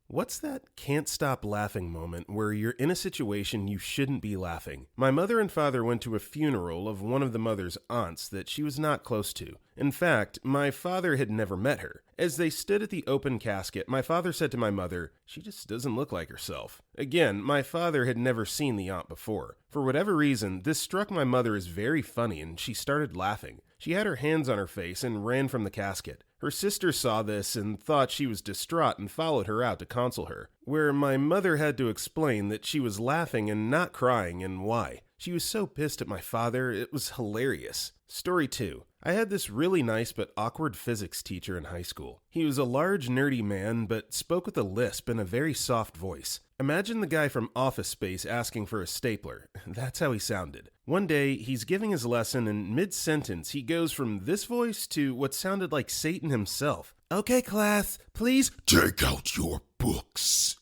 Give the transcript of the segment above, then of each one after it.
What's that can't stop laughing moment where you're in a situation you shouldn't be laughing? My mother and father went to a funeral of one of the mother's aunts that she was not close to. In fact, my father had never met her. As they stood at the open casket, my father said to my mother, "She just doesn't look like herself." Again, my father had never seen the aunt before. For whatever reason, this struck my mother as very funny and she started laughing. She had her hands on her face and ran from the casket. Her sister saw this and thought she was distraught and followed her out to console her, where my mother had to explain that she was laughing and not crying and why. She was so pissed at my father, it was hilarious. Story 2. I had this really nice but awkward physics teacher in high school. He was a large, nerdy man, but spoke with a lisp and a very soft voice. Imagine the guy from Office Space asking for a stapler. That's how he sounded. One day, he's giving his lesson, and mid-sentence, he goes from this voice to what sounded like Satan himself. "Okay, class, please take out your books."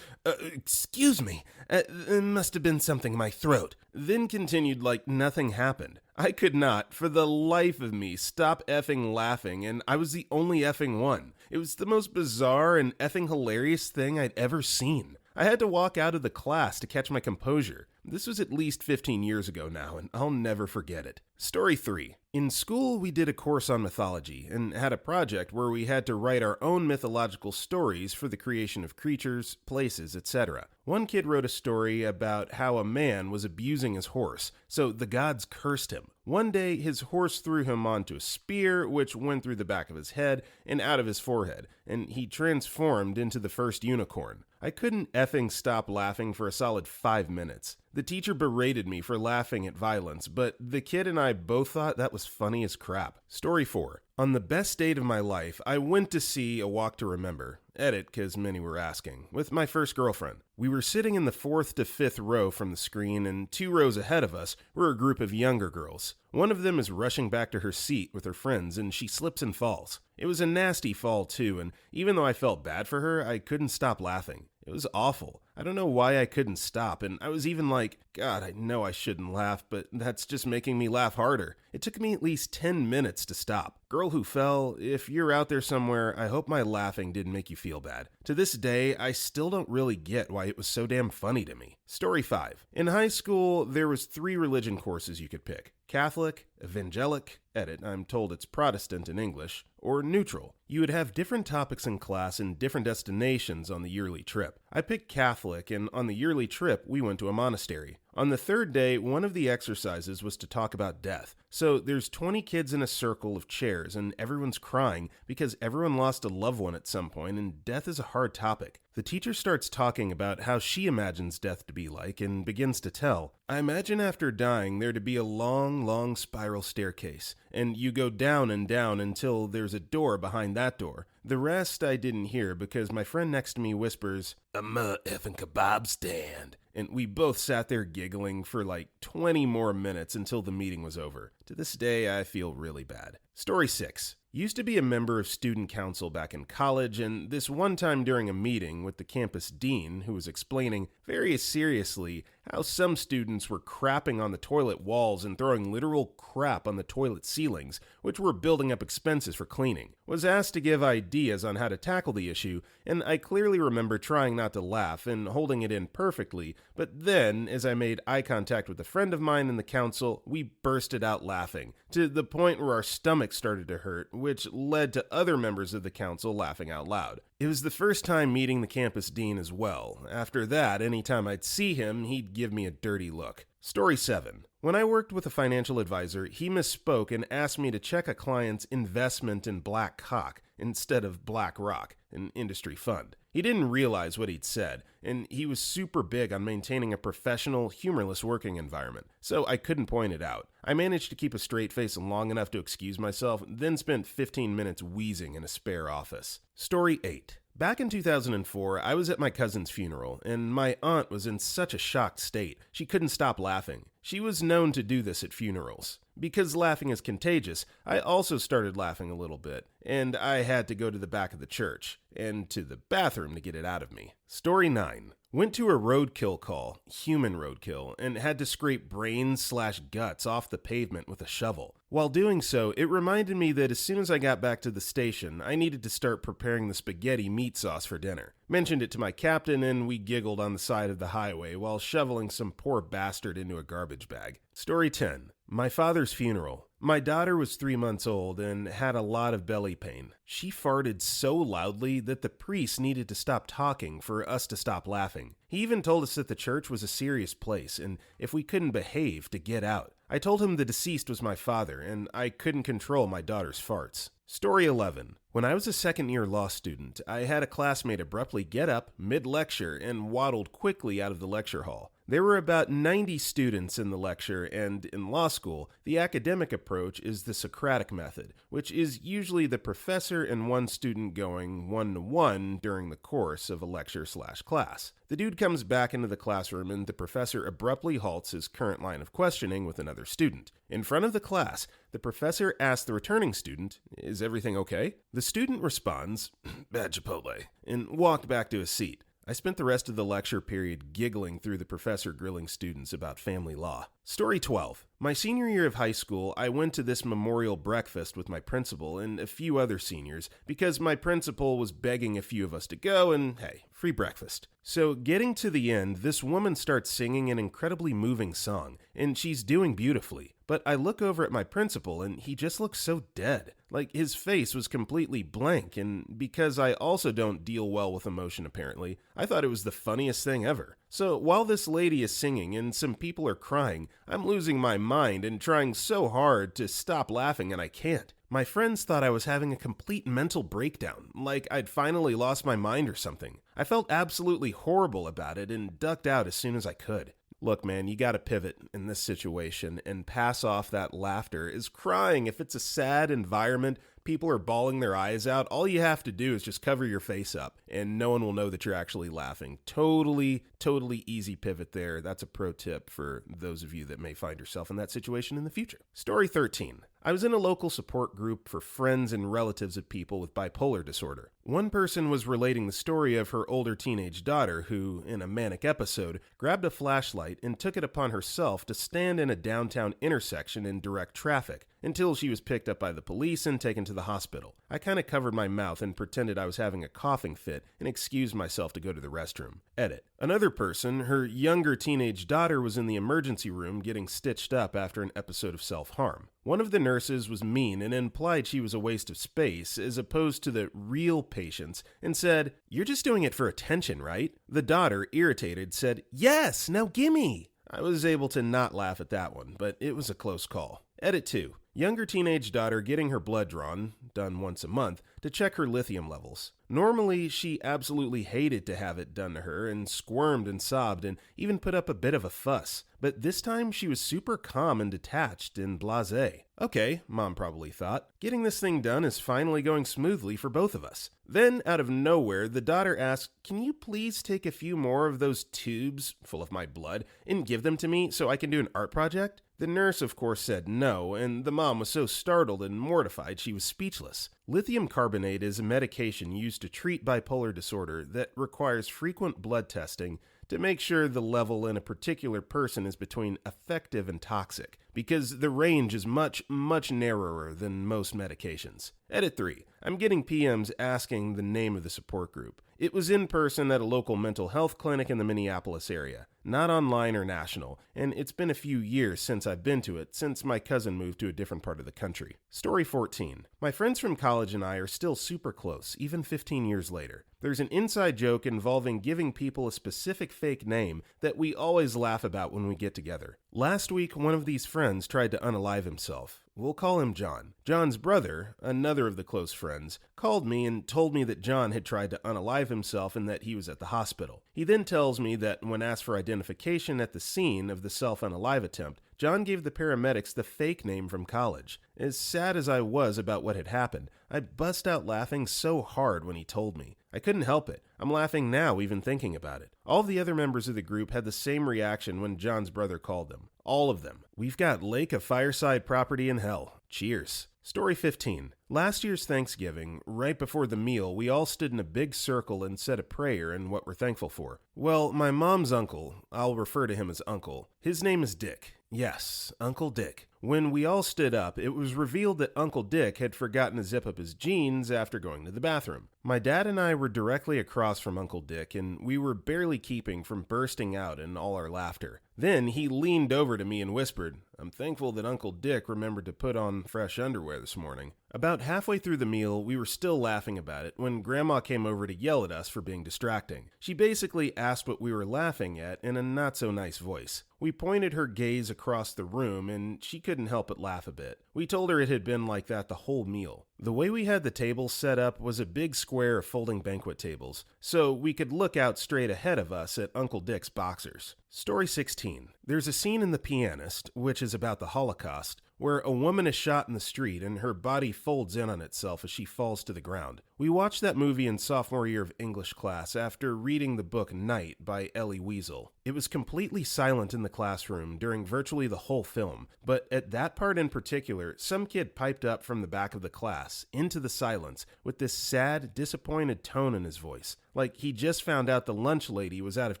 Excuse me, it must have been something in my throat. Then continued like nothing happened. I could not, for the life of me, stop effing laughing, and I was the only effing one. It was the most bizarre and effing hilarious thing I'd ever seen. I had to walk out of the class to catch my composure. This was at least 15 years ago now, and I'll never forget it. Story 3. In school, we did a course on mythology and had a project where we had to write our own mythological stories for the creation of creatures, places, etc. One kid wrote a story about how a man was abusing his horse, so the gods cursed him. One day, his horse threw him onto a spear, which went through the back of his head and out of his forehead, and he transformed into the first unicorn. I couldn't effing stop laughing for a solid 5 minutes. The teacher berated me for laughing at violence, but the kid and I both thought that was funny as crap. Story 4. On the best date of my life, I went to see A Walk to Remember, edit because many were asking, with my first girlfriend. We were sitting in the 4th to 5th row from the screen, and 2 rows ahead of us were a group of younger girls. One of them is rushing back to her seat with her friends, and she slips and falls. It was a nasty fall too, and even though I felt bad for her, I couldn't stop laughing. It was awful. I don't know why I couldn't stop, and I was even like, God, I know I shouldn't laugh, but that's just making me laugh harder. It took me at least 10 minutes to stop. Girl who fell, if you're out there somewhere, I hope my laughing didn't make you feel bad. To this day, I still don't really get why it was so damn funny to me. Story 5. In high school, there was 3 religion courses you could pick. Catholic, Evangelic, edit, I'm told it's Protestant in English, or neutral. You would have different topics in class and different destinations on the yearly trip. I picked Catholic, and on the yearly trip, we went to a monastery. On the 3rd day, one of the exercises was to talk about death. So there's 20 kids in a circle of chairs, and everyone's crying because everyone lost a loved one at some point, and death is a hard topic. The teacher starts talking about how she imagines death to be like and begins to tell, "I imagine after dying there to be a long, long spiral staircase, and you go down and down until there's a door behind that door. The rest I didn't hear because my friend next to me whispers, 'A effing kebab stand.' And we both sat there giggling for like 20 more minutes until the meeting was over. To this day, I feel really bad." Story 6. Used to be a member of student council back in college, and this one time during a meeting with the campus dean, who was explaining very seriously how some students were crapping on the toilet walls and throwing literal crap on the toilet ceilings, which were building up expenses for cleaning, was asked to give ideas on how to tackle the issue, and I clearly remember trying not to laugh and holding it in perfectly, but then, as I made eye contact with a friend of mine in the council, we bursted out laughing, to the point where our stomachs started to hurt, which led to other members of the council laughing out loud. It was the first time meeting the campus dean as well. After that, anytime I'd see him, he'd give me a dirty look. Story 7. When I worked with a financial advisor, he misspoke and asked me to check a client's investment in Black Cock instead of Black Rock, an industry fund. He didn't realize what he'd said, and he was super big on maintaining a professional, humorless working environment, so I couldn't point it out. I managed to keep a straight face long enough to excuse myself, then spent 15 minutes wheezing in a spare office. Story 8. Back in 2004, I was at my cousin's funeral, and my aunt was in such a shocked state. She couldn't stop laughing. She was known to do this at funerals. Because laughing is contagious, I also started laughing a little bit, and I had to go to the back of the church, and to the bathroom to get it out of me. Story 9. Went to a roadkill call, human roadkill, and had to scrape brains/guts off the pavement with a shovel. While doing so, it reminded me that as soon as I got back to the station, I needed to start preparing the spaghetti meat sauce for dinner. Mentioned it to my captain, and we giggled on the side of the highway while shoveling some poor bastard into a garbage bag. Story 10. My father's funeral. My daughter was 3 months old and had a lot of belly pain. She farted so loudly that the priest needed to stop talking for us to stop laughing. He even told us that the church was a serious place and if we couldn't behave, to get out. I told him the deceased was my father and I couldn't control my daughter's farts. Story 11. When I was a second-year law student, I had a classmate abruptly get up mid-lecture and waddled quickly out of the lecture hall. There were about 90 students in the lecture, and in law school, the academic approach is the Socratic method, which is usually the professor and one student going one-to-one during the course of a lecture/class. The dude comes back into the classroom and the professor abruptly halts his current line of questioning with another student. In front of the class, the professor asks the returning student, "Is everything okay?" The student responds, "Bad Chipotle," and walked back to his seat. I spent the rest of the lecture period giggling through the professor grilling students about family law. Story 12. My senior year of high school, I went to this memorial breakfast with my principal and a few other seniors because my principal was begging a few of us to go and, hey, free breakfast. So getting to the end, this woman starts singing an incredibly moving song, and she's doing beautifully. But I look over at my principal and he just looks so dead. Like his face was completely blank, and because I also don't deal well with emotion apparently, I thought it was the funniest thing ever. So while this lady is singing and some people are crying, I'm losing my mind and trying so hard to stop laughing and I can't. My friends thought I was having a complete mental breakdown, like I'd finally lost my mind or something. I felt absolutely horrible about it and ducked out as soon as I could. Look, man, you gotta pivot in this situation and pass off that laughter as crying. If it's a sad environment, people are bawling their eyes out, all you have to do is just cover your face up and no one will know that you're actually laughing. Totally easy pivot there. That's a pro tip for those of you that may find yourself in that situation in the future. Story 13. I was in a local support group for friends and relatives of people with bipolar disorder. One person was relating the story of her older teenage daughter who, in a manic episode, grabbed a flashlight and took it upon herself to stand in a downtown intersection in direct traffic until she was picked up by the police and taken to the hospital. I kind of covered my mouth and pretended I was having a coughing fit and excused myself to go to the restroom. Edit. Another person, her younger teenage daughter, was in the emergency room getting stitched up after an episode of self-harm. One of the nurses was mean and implied she was a waste of space as opposed to the real patients and said, "You're just doing it for attention, right?" The daughter, irritated, said, "Yes, now gimme." I was able to not laugh at that one, but it was a close call. Edit 2. Younger teenage daughter getting her blood drawn, done once a month, to check her lithium levels. Normally, she absolutely hated to have it done to her and squirmed and sobbed and even put up a bit of a fuss. But this time she was super calm and detached and blasé. Okay, Mom probably thought, getting this thing done is finally going smoothly for both of us. Then, out of nowhere, the daughter asked, "Can you please take a few more of those tubes full of my blood and give them to me so I can do an art project?" The nurse, of course, said no, and the mom was so startled and mortified she was speechless. Lithium carbonate is a medication used to treat bipolar disorder that requires frequent blood testing to make sure the level in a particular person is between effective and toxic, because the range is much narrower than most medications. Edit 3. I'm getting PMs asking the name of the support group. It was in person at a local mental health clinic in the Minneapolis area, not online or national, and it's been a few years since I've been to it since my cousin moved to a different part of the country. Story 14. My friends from college and I are still super close, even 15 years later. There's an inside joke involving giving people a specific fake name that we always laugh about when we get together. Last week, one of these friends tried to unalive himself. We'll call him John. John's brother, another of the close friends, called me and told me that John had tried to unalive himself and that he was at the hospital. He then tells me that when asked for identification, identification at the scene of the self-unalive attempt, John gave the paramedics the fake name from college. As sad as I was about what had happened, I bust out laughing so hard when he told me. I couldn't help it. I'm laughing now even thinking about it. All the other members of the group had the same reaction when John's brother called them. All of them. We've got lake of fireside property in hell. Cheers. Story 15. Last year's Thanksgiving, right before the meal, we all stood in a big circle and said a prayer and what we're thankful for. Well, my mom's uncle, I'll refer to him as Uncle, his name is Dick. Yes, Uncle Dick. When we all stood up, it was revealed that Uncle Dick had forgotten to zip up his jeans after going to the bathroom. My dad and I were directly across from Uncle Dick, and we were barely keeping from bursting out in all our laughter. Then he leaned over to me and whispered, "I'm thankful that Uncle Dick remembered to put on fresh underwear this morning." About halfway through the meal, we were still laughing about it when Grandma came over to yell at us for being distracting. She basically asked what we were laughing at in a not-so-nice voice. We pointed her gaze across the room, and she couldn't help but laugh a bit. We told her it had been like that the whole meal. The way we had the tables set up was a big square of folding banquet tables, so we could look out straight ahead of us at Uncle Dick's boxers. Story 16. There's a scene in The Pianist, which is about the Holocaust, where a woman is shot in the street and her body folds in on itself as she falls to the ground. We watched that movie in sophomore year of English class after reading the book Night by Elie Wiesel. It was completely silent in the classroom during virtually the whole film, but at that part in particular, some kid piped up from the back of the class into the silence with this sad, disappointed tone in his voice, like he just found out the lunch lady was out of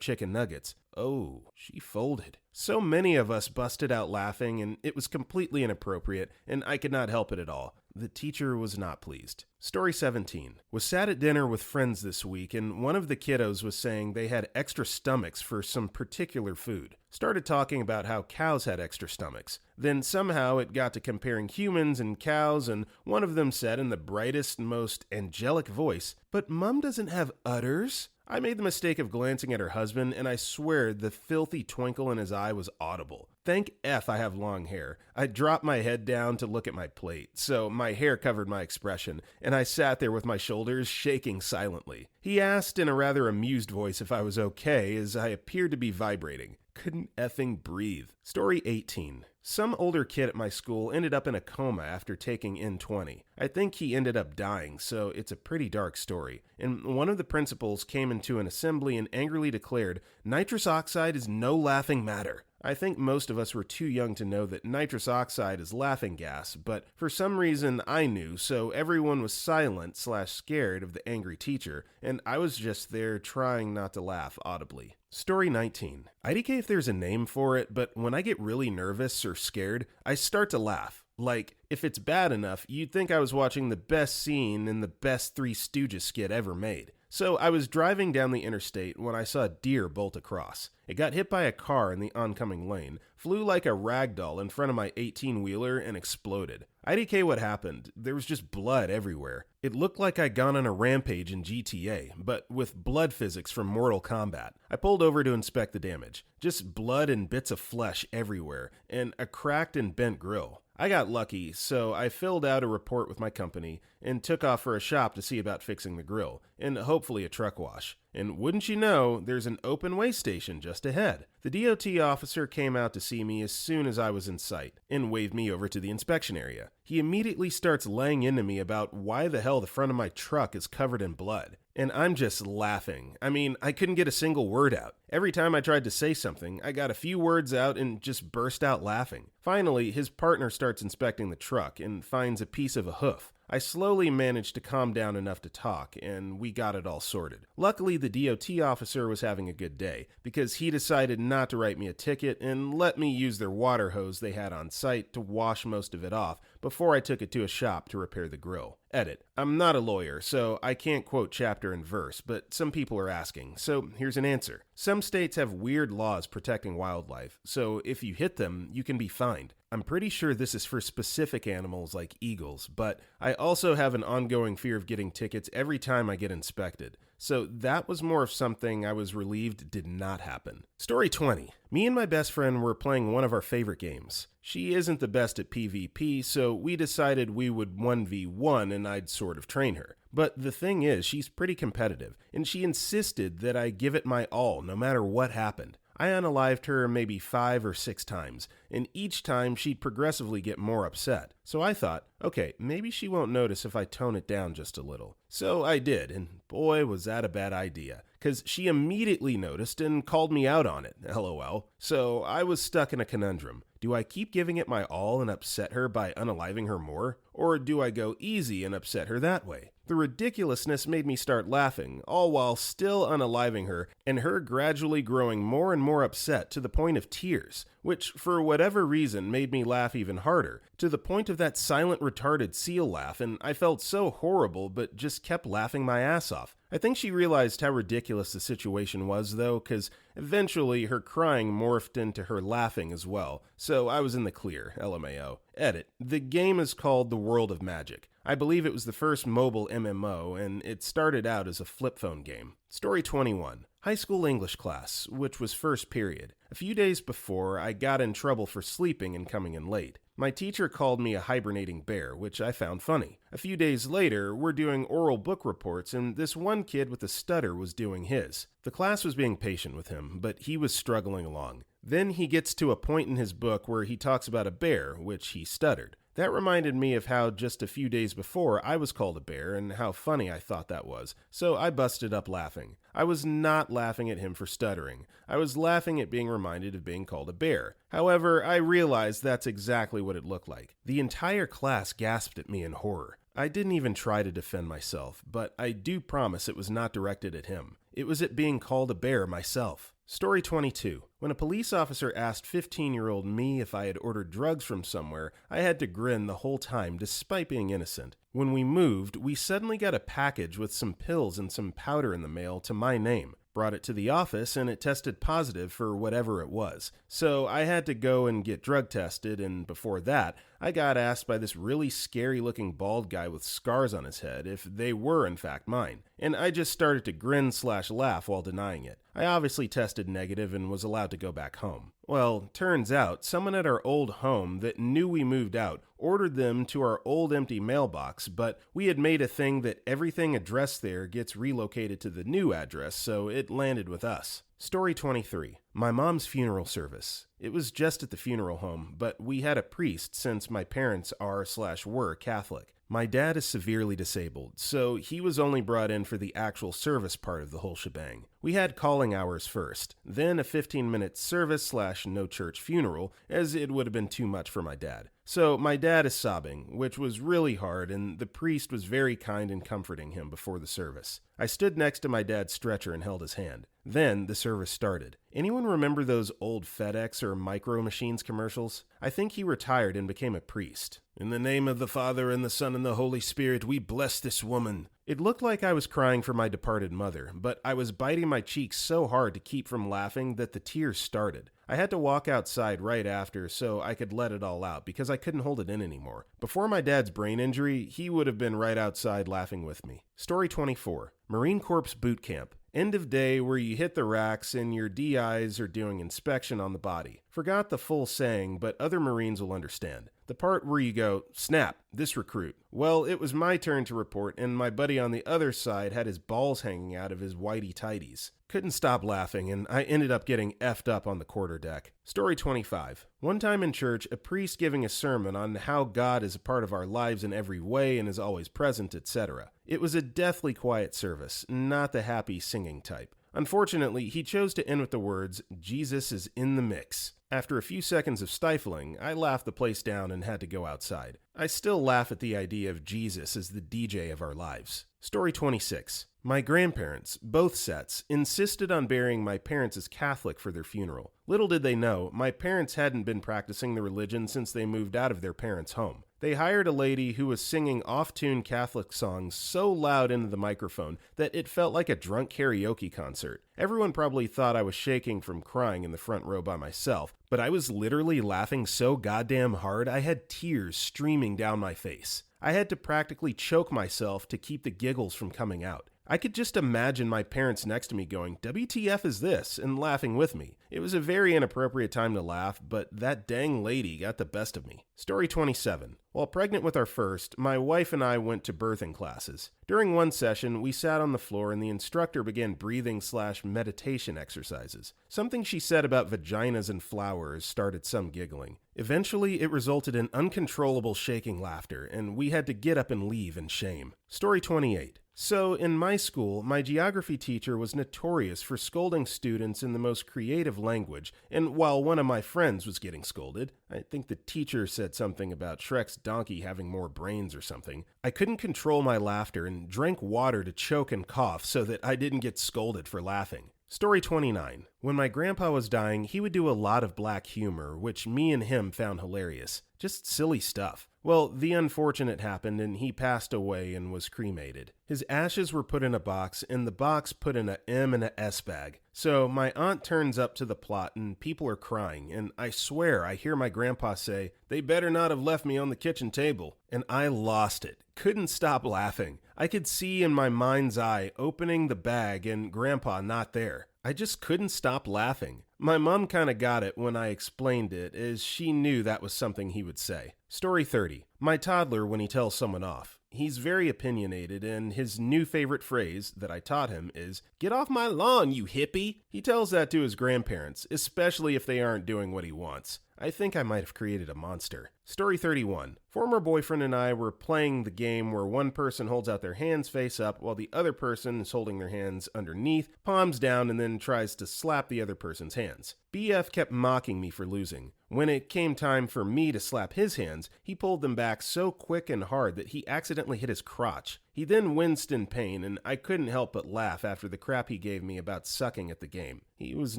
chicken nuggets. Oh, she folded. So many of us busted out laughing, and it was completely inappropriate, and I could not help it at all. The teacher was not pleased. Story 17. Was sat at dinner with friends this week, and one of the kiddos was saying they had extra stomachs for some particular food. Started talking about how cows had extra stomachs. Then somehow it got to comparing humans and cows, and one of them said in the brightest, most angelic voice, "But Mum doesn't have udders." I made the mistake of glancing at her husband, and I swear the filthy twinkle in his eye was audible. Thank F I have long hair. I dropped my head down to look at my plate, so my hair covered my expression, and I sat there with my shoulders shaking silently. He asked in a rather amused voice if I was okay, as I appeared to be vibrating. Couldn't effing breathe. Story 18. Some older kid at my school ended up in a coma after taking N20. I think he ended up dying, so it's a pretty dark story. And one of the principals came into an assembly and angrily declared, "Nitrous oxide is no laughing matter." I think most of us were too young to know that nitrous oxide is laughing gas, but for some reason I knew, so everyone was silent/scared of the angry teacher, and I was just there trying not to laugh audibly. Story 19. IDK if there's a name for it, but when I get really nervous or scared, I start to laugh. Like, if it's bad enough, you'd think I was watching the best scene in the best Three Stooges skit ever made. So I was driving down the interstate when I saw a deer bolt across. It got hit by a car in the oncoming lane, flew like a rag doll in front of my 18-wheeler, and exploded. IDK what happened. There was just blood everywhere. It looked like I'd gone on a rampage in GTA, but with blood physics from Mortal Kombat. I pulled over to inspect the damage. Just blood and bits of flesh everywhere, and a cracked and bent grill. I got lucky, so I filled out a report with my company and took off for a shop to see about fixing the grill, and hopefully a truck wash. And wouldn't you know, there's an open way station just ahead. The DOT officer came out to see me as soon as I was in sight and waved me over to the inspection area. He immediately starts laying into me about why the hell the front of my truck is covered in blood. And I'm just laughing. I mean, I couldn't get a single word out. Every time I tried to say something, I got a few words out and just burst out laughing. Finally, his partner starts inspecting the truck and finds a piece of a hoof. I slowly managed to calm down enough to talk, and we got it all sorted. Luckily, the DOT officer was having a good day, because he decided not to write me a ticket and let me use their water hose they had on site to wash most of it off before I took it to a shop to repair the grill. Edit. I'm not a lawyer, so I can't quote chapter and verse, but some people are asking, so here's an answer. Some states have weird laws protecting wildlife, so if you hit them, you can be fined. I'm pretty sure this is for specific animals like eagles, but I also have an ongoing fear of getting tickets every time I get inspected. So that was more of something I was relieved did not happen. Story 20. Me and my best friend were playing one of our favorite games. She isn't the best at PvP, so we decided we would 1v1 and I'd sort of train her. But the thing is, she's pretty competitive, and she insisted that I give it my all no matter what happened. I unalived her maybe 5 or 6 times, and each time she'd progressively get more upset. So I thought, okay, maybe she won't notice if I tone it down just a little. So I did, and boy, was that a bad idea, because she immediately noticed and called me out on it, lol. So I was stuck in a conundrum. Do I keep giving it my all and upset her by unaliving her more? Or do I go easy and upset her that way? The ridiculousness made me start laughing, all while still unaliving her, and her gradually growing more and more upset to the point of tears, which for whatever reason made me laugh even harder, to the point of that silent retarded seal laugh, and I felt so horrible but just kept laughing my ass off. I think she realized how ridiculous the situation was though, because eventually her crying morphed into her laughing as well, so I was in the clear, LMAO. Edit. The game is called The World of Magic. I believe it was the first mobile MMO, and it started out as a flip phone game. Story 21. High school English class, which was first period. A few days before, I got in trouble for sleeping and coming in late. My teacher called me a hibernating bear, which I found funny. A few days later, we're doing oral book reports, and this one kid with a stutter was doing his. The class was being patient with him, but he was struggling along. Then he gets to a point in his book where he talks about a bear, which he stuttered. That reminded me of how just a few days before I was called a bear and how funny I thought that was, so I busted up laughing. I was not laughing at him for stuttering. I was laughing at being reminded of being called a bear. However, I realized that's exactly what it looked like. The entire class gasped at me in horror. I didn't even try to defend myself, but I do promise it was not directed at him. It was at being called a bear myself. Story 22. When a police officer asked 15-year-old me if I had ordered drugs from somewhere, I had to grin the whole time despite being innocent. When we moved, we suddenly got a package with some pills and some powder in the mail to my name. Brought it to the office and it tested positive for whatever it was. So I had to go and get drug tested, and before that, I got asked by this really scary looking bald guy with scars on his head if they were in fact mine. And I just started to grin/laugh while denying it. I obviously tested negative and was allowed to go back home. Well, turns out someone at our old home that knew we moved out ordered them to our old empty mailbox, but we had made a thing that everything addressed there gets relocated to the new address, so it landed with us. Story 23. My mom's funeral service. It was just at the funeral home, but we had a priest since my parents are/were Catholic. My dad is severely disabled, so he was only brought in for the actual service part of the whole shebang. We had calling hours first, then a 15-minute service/no church funeral, as it would have been too much for my dad. So my dad is sobbing, which was really hard, and the priest was very kind in comforting him before the service. I stood next to my dad's stretcher and held his hand. Then the service started. Anyone remember those old FedEx or Micro Machines commercials? I think he retired and became a priest. In the name of the Father and the Son and the Holy Spirit, we bless this woman. It looked like I was crying for my departed mother, but I was biting my cheeks so hard to keep from laughing that the tears started. I had to walk outside right after so I could let it all out because I couldn't hold it in anymore. Before my dad's brain injury, he would have been right outside laughing with me. Story 24. Marine Corps Boot Camp. End of day where you hit the racks and your DIs are doing inspection on the body. Forgot the full saying, but other Marines will understand. The part where you go, snap, this recruit. Well, it was my turn to report, and my buddy on the other side had his balls hanging out of his whitey tighties. Couldn't stop laughing, and I ended up getting effed up on the quarterdeck. Story 25. One time in church, a priest giving a sermon on how God is a part of our lives in every way and is always present, etc. It was a deathly quiet service, not the happy singing type. Unfortunately, he chose to end with the words, Jesus is in the mix. After a few seconds of stifling, I laughed the place down and had to go outside. I still laugh at the idea of Jesus as the DJ of our lives. Story 26. My grandparents, both sets, insisted on burying my parents as Catholic for their funeral. Little did they know, my parents hadn't been practicing the religion since they moved out of their parents' home. They hired a lady who was singing off-tune Catholic songs so loud into the microphone that it felt like a drunk karaoke concert. Everyone probably thought I was shaking from crying in the front row by myself, but I was literally laughing so goddamn hard I had tears streaming down my face. I had to practically choke myself to keep the giggles from coming out. I could just imagine my parents next to me going, "WTF is this?" and laughing with me. It was a very inappropriate time to laugh, but that dang lady got the best of me. Story 27. While pregnant with our first, my wife and I went to birthing classes. During one session, we sat on the floor and the instructor began breathing/meditation exercises. Something she said about vaginas and flowers started some giggling. Eventually, it resulted in uncontrollable shaking laughter, and we had to get up and leave in shame. Story 28. So, in my school, my geography teacher was notorious for scolding students in the most creative language, and while one of my friends was getting scolded, I think the teacher said something about Shrek's donkey having more brains or something, I couldn't control my laughter and drank water to choke and cough so that I didn't get scolded for laughing. Story 29. When my grandpa was dying, he would do a lot of black humor, which me and him found hilarious. Just silly stuff. Well, the unfortunate happened and he passed away and was cremated. His ashes were put in a box and the box put in a M and a S bag. So my aunt turns up to the plot and people are crying, and I swear I hear my grandpa say, "They better not have left me on the kitchen table." And I lost it. Couldn't stop laughing. I could see in my mind's eye opening the bag and grandpa not there. I just couldn't stop laughing. My mom kind of got it when I explained it, as she knew that was something he would say. Story 30. My toddler when he tells someone off. He's very opinionated, and his new favorite phrase that I taught him is, "Get off my lawn, you hippie." He tells that to his grandparents, especially if they aren't doing what he wants. I think I might have created a monster. Story 31. Former boyfriend and I were playing the game where one person holds out their hands face up while the other person is holding their hands underneath, palms down, and then tries to slap the other person's hands. BF kept mocking me for losing. When it came time for me to slap his hands, he pulled them back so quick and hard that he accidentally hit his crotch. He then winced in pain, and I couldn't help but laugh after the crap he gave me about sucking at the game. He was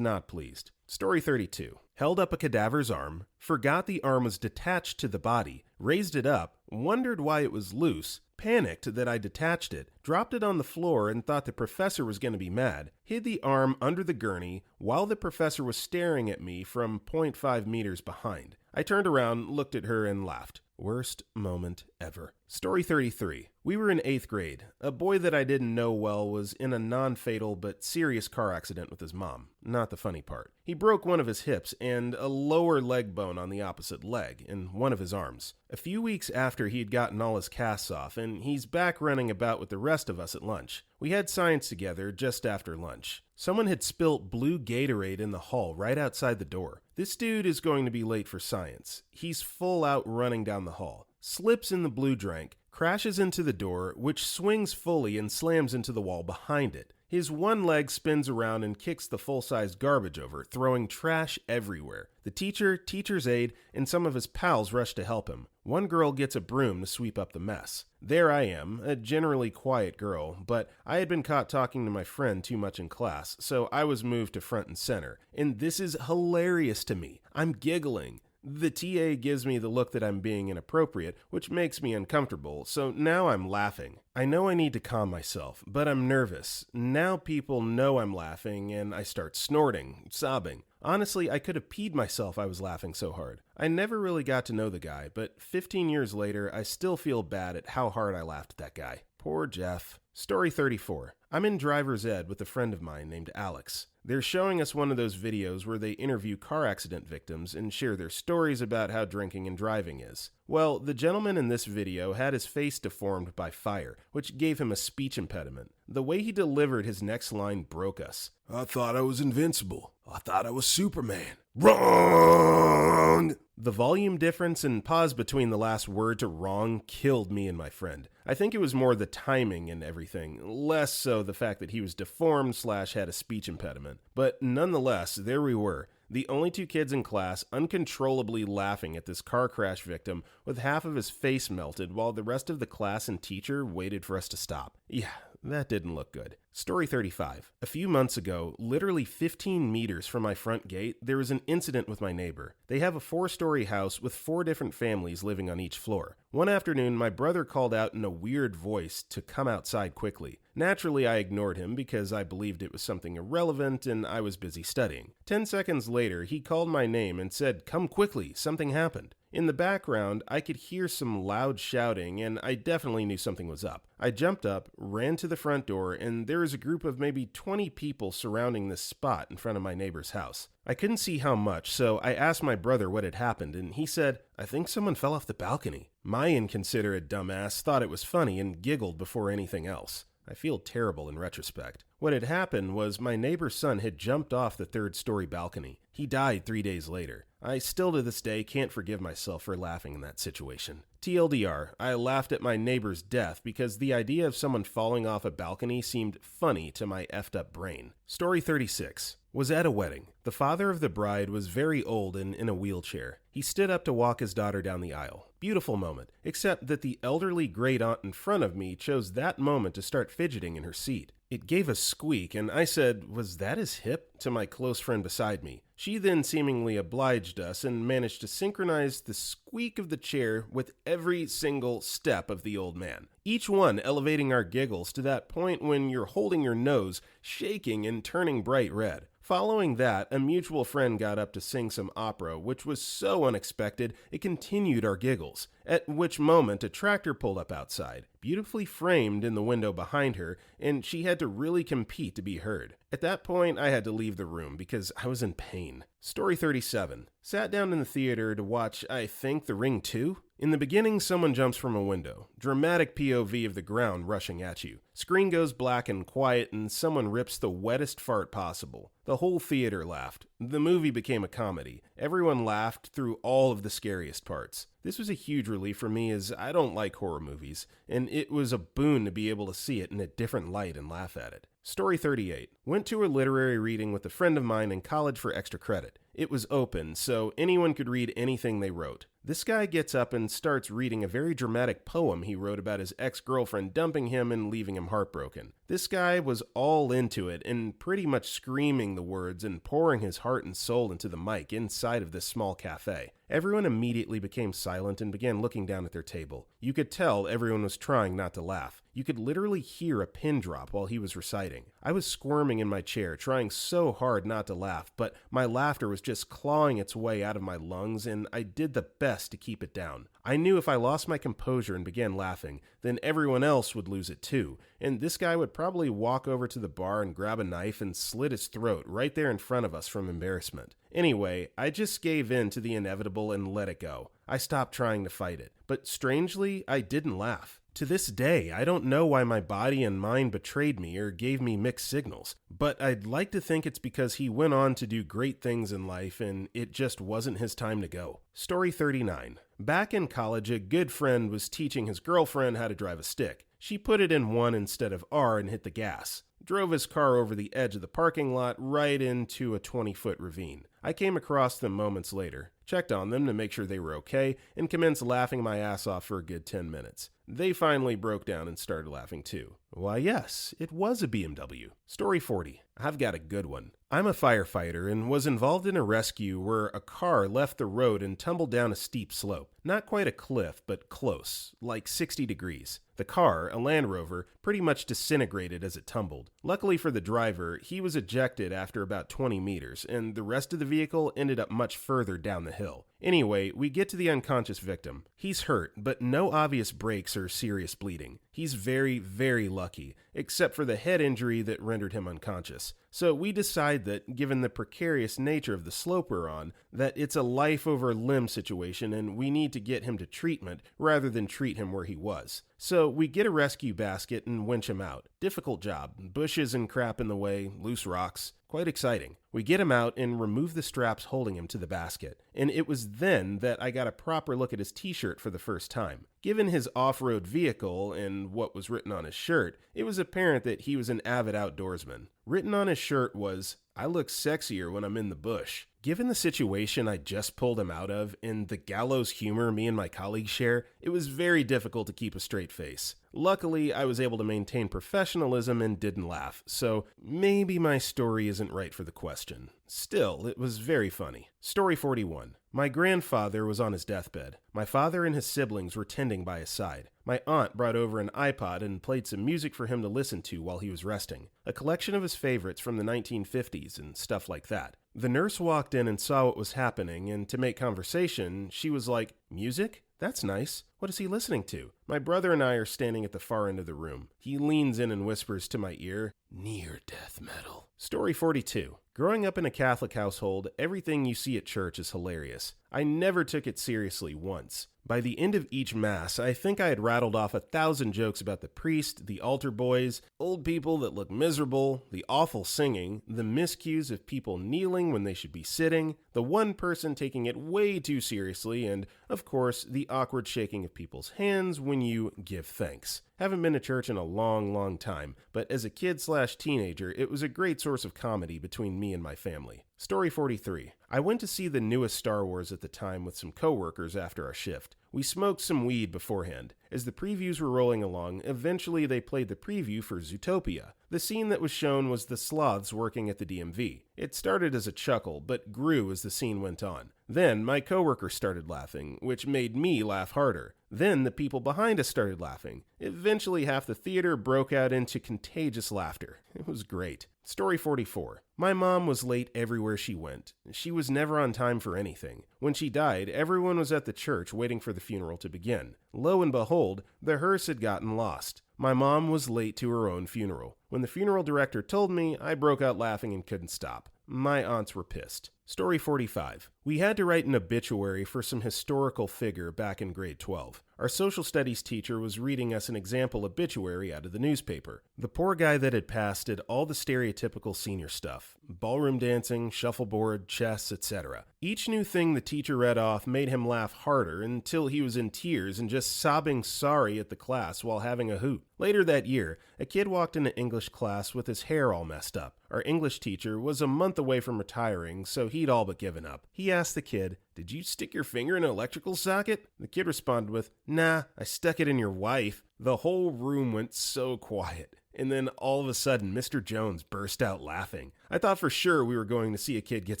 not pleased. Story 32. Held up a cadaver's arm, forgot the arm was detached to the body, raised it up, wondered why it was loose, panicked that I detached it, dropped it on the floor and thought the professor was going to be mad, hid the arm under the gurney while the professor was staring at me from 0.5 meters behind. I turned around, looked at her, and laughed. Worst moment ever. Story 33. We were in 8th grade. A boy that I didn't know well was in a non-fatal but serious car accident with his mom. Not the funny part. He broke one of his hips and a lower leg bone on the opposite leg and one of his arms. A few weeks after he'd gotten all his casts off, and he's back running about with the rest of us at lunch. We had science together just after lunch. Someone had spilt blue Gatorade in the hall right outside the door. This dude is going to be late for science. He's full out running down the hall, slips in the blue drink, crashes into the door, which swings fully and slams into the wall behind it. His one leg spins around and kicks the full-sized garbage over, throwing trash everywhere. The teacher, teacher's aide, and some of his pals rush to help him. One girl gets a broom to sweep up the mess. There I am, a generally quiet girl, but I had been caught talking to my friend too much in class, so I was moved to front and center. And this is hilarious to me. I'm giggling. The TA gives me the look that I'm being inappropriate, which makes me uncomfortable, so now I'm laughing. I know I need to calm myself, but I'm nervous. Now people know I'm laughing, and I start snorting, sobbing. Honestly, I could have peed myself, I was laughing so hard. I never really got to know the guy, but 15 years later, I still feel bad at how hard I laughed at that guy. Poor Jeff. Story 34. I'm in driver's ed with a friend of mine named Alex. They're showing us one of those videos where they interview car accident victims and share their stories about how drinking and driving is. Well, the gentleman in this video had his face deformed by fire, which gave him a speech impediment. The way he delivered his next line broke us. "I thought I was invincible. I thought I was Superman." Wrong! The volume difference and pause between the last word to wrong killed me and my friend. I think it was more the timing and everything, less so the fact that he was deformed/had a speech impediment. But nonetheless, there we were, the only two kids in class uncontrollably laughing at this car crash victim with half of his face melted while the rest of the class and teacher waited for us to stop. Yeah, that didn't look good. Story 35. A few months ago, literally 15 meters from my front gate, there was an incident with my neighbor. They have a 4-story house with 4 different families living on each floor. One afternoon, my brother called out in a weird voice to come outside quickly. Naturally, I ignored him because I believed it was something irrelevant and I was busy studying. 10 seconds later, he called my name and said, "Come quickly, something happened." In the background, I could hear some loud shouting, and I definitely knew something was up. I jumped up, ran to the front door, and there was a group of maybe 20 people surrounding this spot in front of my neighbor's house. I couldn't see how much, so I asked my brother what had happened, and he said, "I think someone fell off the balcony." My inconsiderate dumbass thought it was funny and giggled before anything else. I feel terrible in retrospect. What had happened was my neighbor's son had jumped off the 3rd-story balcony. He died 3 days later. I still to this day can't forgive myself for laughing in that situation. TLDR, I laughed at my neighbor's death because the idea of someone falling off a balcony seemed funny to my effed up brain. Story 36. Was at a wedding. The father of the bride was very old and in a wheelchair. He stood up to walk his daughter down the aisle. Beautiful moment, except that the elderly great aunt in front of me chose that moment to start fidgeting in her seat. It gave a squeak, and I said, "Was that his hip?" to my close friend beside me. She then seemingly obliged us and managed to synchronize the squeak of the chair with every single step of the old man. Each one elevating our giggles to that point when you're holding your nose, shaking and turning bright red. Following that, a mutual friend got up to sing some opera, which was so unexpected it continued our giggles, at which moment a tractor pulled up outside, beautifully framed in the window behind her, and she had to really compete to be heard. At that point, I had to leave the room because I was in pain. Story 37. Sat down in the theater to watch, I think, The Ring 2? In the beginning, someone jumps from a window. Dramatic POV of the ground rushing at you. Screen goes black and quiet, and someone rips the wettest fart possible. The whole theater laughed. The movie became a comedy. Everyone laughed through all of the scariest parts. This was a huge relief for me as I don't like horror movies, and it was a boon to be able to see it in a different light and laugh at it. Story 38. Went to a literary reading with a friend of mine in college for extra credit. It was open, so anyone could read anything they wrote. This guy gets up and starts reading a very dramatic poem he wrote about his ex-girlfriend dumping him and leaving him heartbroken. This guy was all into it and pretty much screaming the words and pouring his heart and soul into the mic inside of this small cafe. Everyone immediately became silent and began looking down at their table. You could tell everyone was trying not to laugh. You could literally hear a pin drop while he was reciting. I was squirming in my chair, trying so hard not to laugh, but my laughter was just clawing its way out of my lungs, and I did the best to keep it down. I knew if I lost my composure and began laughing, then everyone else would lose it too, and this guy would probably walk over to the bar and grab a knife and slit his throat right there in front of us from embarrassment. Anyway, I just gave in to the inevitable and let it go. I stopped trying to fight it, but strangely, I didn't laugh. To this day, I don't know why my body and mind betrayed me or gave me mixed signals, but I'd like to think it's because he went on to do great things in life and it just wasn't his time to go. Story 39. Back in college, a good friend was teaching his girlfriend how to drive a stick. She put it in 1 instead of R and hit the gas. Drove his car over the edge of the parking lot right into a 20-foot ravine. I came across them moments later, checked on them to make sure they were okay, and commenced laughing my ass off for a good 10 minutes. They finally broke down and started laughing too. Why yes, it was a BMW. Story 40. I've got a good one. I'm a firefighter and was involved in a rescue where a car left the road and tumbled down a steep slope. Not quite a cliff, but close, like 60 degrees. The car, a Land Rover, pretty much disintegrated as it tumbled. Luckily for the driver, he was ejected after about 20 meters, and the rest of the vehicle ended up much further down the hill. Anyway, we get to the unconscious victim. He's hurt, but no obvious breaks or serious bleeding. He's very, very lucky, except for the head injury that rendered him unconscious. So we decide that, given the precarious nature of the slope we're on, that it's a life over limb situation and we need to get him to treatment rather than treat him where he was. So we get a rescue basket and winch him out. Difficult job. Bushes and crap in the way, loose rocks. Quite exciting. We get him out and remove the straps holding him to the basket. And it was then that I got a proper look at his t-shirt for the first time. Given his off-road vehicle and what was written on his shirt, it was apparent that he was an avid outdoorsman. Written on his shirt was, "I look sexier when I'm in the bush." Given the situation I just pulled him out of and the gallows humor me and my colleagues share, it was very difficult to keep a straight face. Luckily, I was able to maintain professionalism and didn't laugh, so maybe my story isn't right for the question. Still, it was very funny. Story 41. My grandfather was on his deathbed. My father and his siblings were tending by his side. My aunt brought over an iPod and played some music for him to listen to while he was resting. A collection of his favorites from the 1950s and stuff like that. The nurse walked in and saw what was happening, and to make conversation, she was like, "Music? That's nice. What is he listening to?" My brother and I are standing at the far end of the room. He leans in and whispers to my ear, "Near-death metal." Story 42. Growing up in a Catholic household, everything you see at church is hilarious. I never took it seriously once. By the end of each mass, I think I had rattled off 1,000 jokes about the priest, the altar boys, old people that look miserable, the awful singing, the miscues of people kneeling when they should be sitting, the one person taking it way too seriously, and, of course, the awkward shaking of people's hands when you give thanks. Haven't been to church in a long time, but as a kid/teenager, it was a great source of comedy between me and my family. Story 43. I went to see the newest Star Wars at the time with some coworkers after our shift. We smoked some weed beforehand. As the previews were rolling along, eventually they played the preview for Zootopia. The scene that was shown was the sloths working at the DMV. It started as a chuckle, but grew as the scene went on. Then my coworker started laughing, which made me laugh harder. Then the people behind us started laughing. Eventually half the theater broke out into contagious laughter. It was great. Story 44. My mom was late everywhere she went. She was never on time for anything. When she died, everyone was at the church waiting for the funeral to begin. Lo and behold, the hearse had gotten lost. My mom was late to her own funeral. When the funeral director told me, I broke out laughing and couldn't stop. My aunts were pissed. Story 45. We had to write an obituary for some historical figure back in grade 12. Our social studies teacher was reading us an example obituary out of the newspaper. The poor guy that had passed did all the stereotypical senior stuff. Ballroom dancing, shuffleboard, chess, etc. Each new thing the teacher read off made him laugh harder until he was in tears and just sobbing sorry at the class while having a hoot. Later that year, a kid walked into English class with his hair all messed up. Our English teacher was a month away from retiring, so he'd all but given up. He asked the kid, "Did you stick your finger in an electrical socket?" The kid responded with, "Nah, I stuck it in your wife." The whole room went so quiet. And then all of a sudden, Mr. Jones burst out laughing. I thought for sure we were going to see a kid get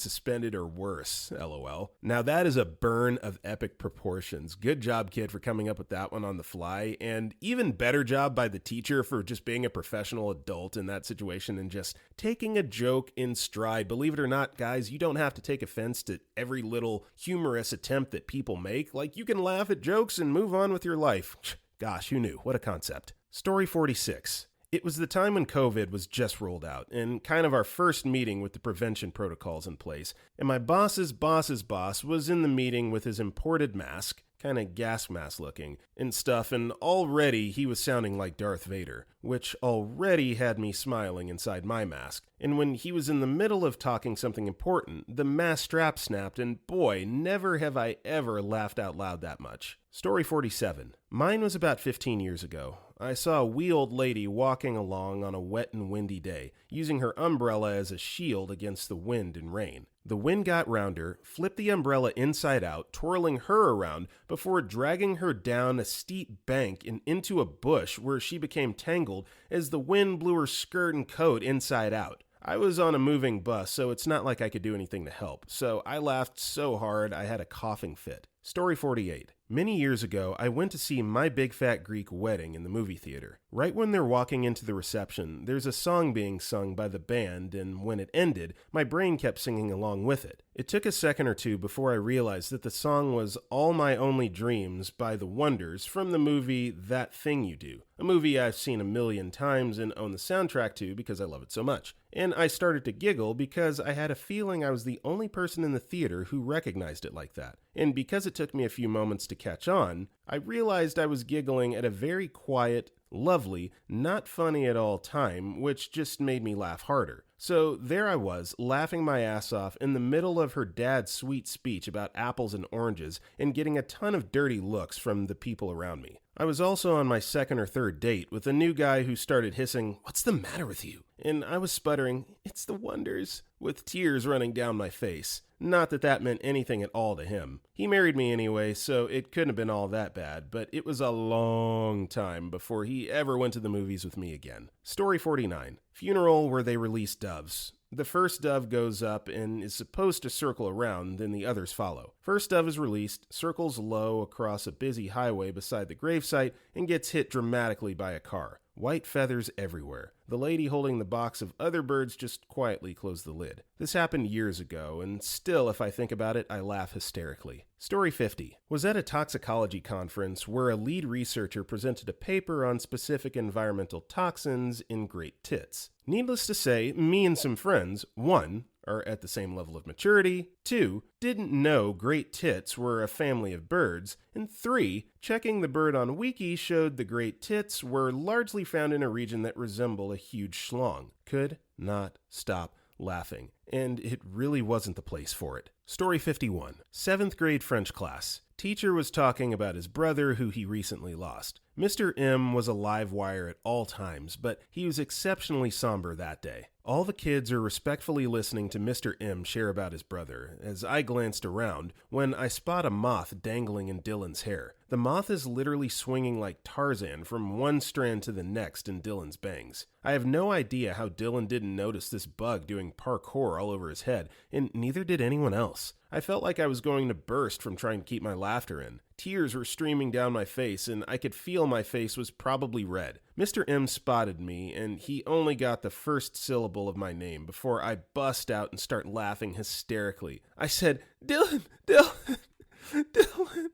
suspended or worse, lol. Now that is a burn of epic proportions. Good job, kid, for coming up with that one on the fly. And even better job by the teacher for just being a professional adult in that situation and just taking a joke in stride. Believe it or not, guys, you don't have to take offense to every little humorous attempt that people make. Like, you can laugh at jokes and move on with your life. Gosh, who knew? What a concept. Story 46. It was the time when COVID was just rolled out, and kind of our first meeting with the prevention protocols in place, and my boss's boss was in the meeting with his imported mask, kind of gas mask looking, and stuff, and already he was sounding like Darth Vader, which already had me smiling inside my mask. And when he was in the middle of talking something important, the mask strap snapped, and boy, never have I ever laughed out loud that much. Story 47. Mine was about 15 years ago. I saw a wee old lady walking along on a wet and windy day, using her umbrella as a shield against the wind and rain. The wind got round her, flipped the umbrella inside out, twirling her around before dragging her down a steep bank and into a bush where she became tangled as the wind blew her skirt and coat inside out. I was on a moving bus, so it's not like I could do anything to help, so I laughed so hard I had a coughing fit. Story 48. Many years ago, I went to see My Big Fat Greek Wedding in the movie theater. Right when they're walking into the reception, there's a song being sung by the band, and when it ended, my brain kept singing along with it. It took a second or two before I realized that the song was All My Only Dreams by The Wonders from the movie That Thing You Do, a movie I've seen a million times and own the soundtrack to because I love it so much. And I started to giggle because I had a feeling I was the only person in the theater who recognized it like that. And because it took me a few moments to catch on, I realized I was giggling at a very quiet, lovely, not funny at all time, which just made me laugh harder. So there I was, laughing my ass off in the middle of her dad's sweet speech about apples and oranges and getting a ton of dirty looks from the people around me. I was also on my second or third date with a new guy who started hissing, "What's the matter with you?" And I was sputtering, "It's the wonders," with tears running down my face. Not that that meant anything at all to him. He married me anyway, so it couldn't have been all that bad, but it was a long time before he ever went to the movies with me again. Story 49. Funeral where they release doves. The first dove goes up and is supposed to circle around, then the others follow. First dove is released, circles low across a busy highway beside the gravesite, and gets hit dramatically by a car. White feathers everywhere. The lady holding the box of other birds just quietly closed the lid. This happened years ago, and still, if I think about it, I laugh hysterically. Story 50. Was at a toxicology conference where a lead researcher presented a paper on specific environmental toxins in great tits. Needless to say, me and some friends, 1, are at the same level of maturity, 2, didn't know great tits were a family of birds, and 3, checking the bird on Wiki showed the great tits were largely found in a region that resemble a huge schlong. Could not stop laughing, and it really wasn't the place for it. Story 51. 7th grade French class. Teacher was talking about his brother who he recently lost. Mr. M was a live wire at all times, but he was exceptionally somber that day. All the kids are respectfully listening to Mr. M share about his brother, as I glanced around when I spot a moth dangling in Dylan's hair. The moth is literally swinging like Tarzan from one strand to the next in Dylan's bangs. I have no idea how Dylan didn't notice this bug doing parkour all over his head, and neither did anyone else. I felt like I was going to burst from trying to keep my laughter in. Tears were streaming down my face, and I could feel my face was probably red. Mr. M spotted me, and he only got the first syllable of my name before I bust out and start laughing hysterically. I said, "Dylan, Dylan, Dylan,